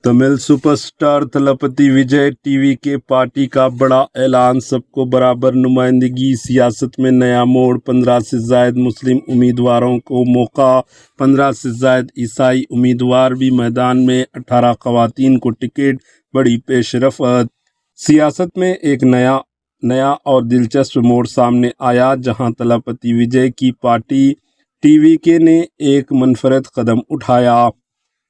Tamil superstar Thalapathy विजय TV के party का बड़ा ऐलान, सबको बराबर नुमाइंदगी, सियासत में नया मोड़, 15 से ज़ायद मुस्लिम उम्मीदवारों को मौका, 15 से ज़ायद ईसाई उम्मीदवार भी मैदान में, 18 ख़वातीन को टिकट, बड़ी पेशरफत। सियासत में एक नया और दिलचस्प मोड़ सामने आया, जहां तलपति विजय की पार्टी टीवीके ने एक मुनफरद कदम उठाया।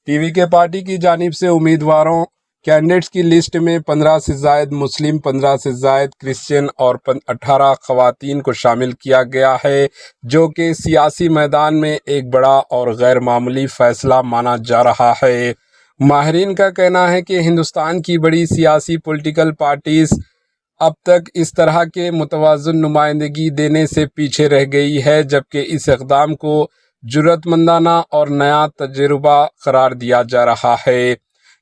टीवीके पार्टी की जानिब से उम्मीदवारों कैंडिडेट्स की लिस्ट में 15 से ज़ायद मुस्लिम, 15 से ज़ायद क्रिश्चियन और 18 ख़वातीन को शामिल किया गया है, जो कि सियासी मैदान में एक बड़ा और गैर मामूली फ़ैसला माना जा रहा है। माहिरीन का कहना है कि हिंदुस्तान की बड़ी सियासी पॉलिटिकल पार्टीज़ अब तक इस तरह के मुतवाज़िन नुमाइंदगी देने से पीछे रह गई है, जबकि इस इक़दाम को जुर्रतमंदाना और नया तजुर्बा करार दिया जा रहा है।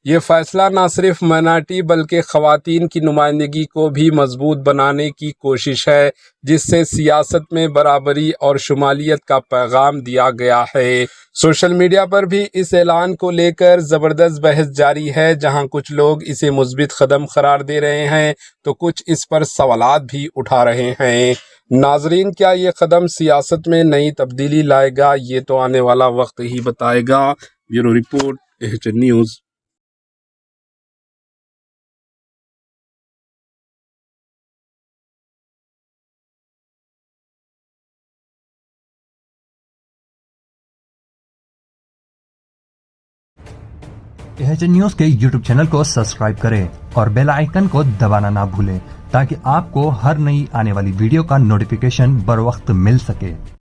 ये फ़ैसला न सिर्फ माइनॉरिटी बल्कि ख़वातीन की नुमाइंदगी को भी मजबूत बनाने की कोशिश है, जिससे सियासत में बराबरी और शुमालियत का पैगाम दिया गया है। सोशल मीडिया पर भी इस ऐलान को लेकर ज़बरदस्त बहस जारी है, जहां कुछ लोग इसे मुस्बित कदम करार दे रहे हैं तो कुछ इस पर सवालात भी उठा रहे हैं। नाजरीन, क्या ये कदम सियासत में नई तब्दीली लाएगा? ये तो आने वाला वक्त ही बताएगा। Bureau report, HN news. HN news के यूट्यूब चैनल को सब्सक्राइब करें और बेल आइकन को दबाना ना भूलें, ताकि आपको हर नई आने वाली वीडियो का नोटिफिकेशन बर वक्त मिल सके।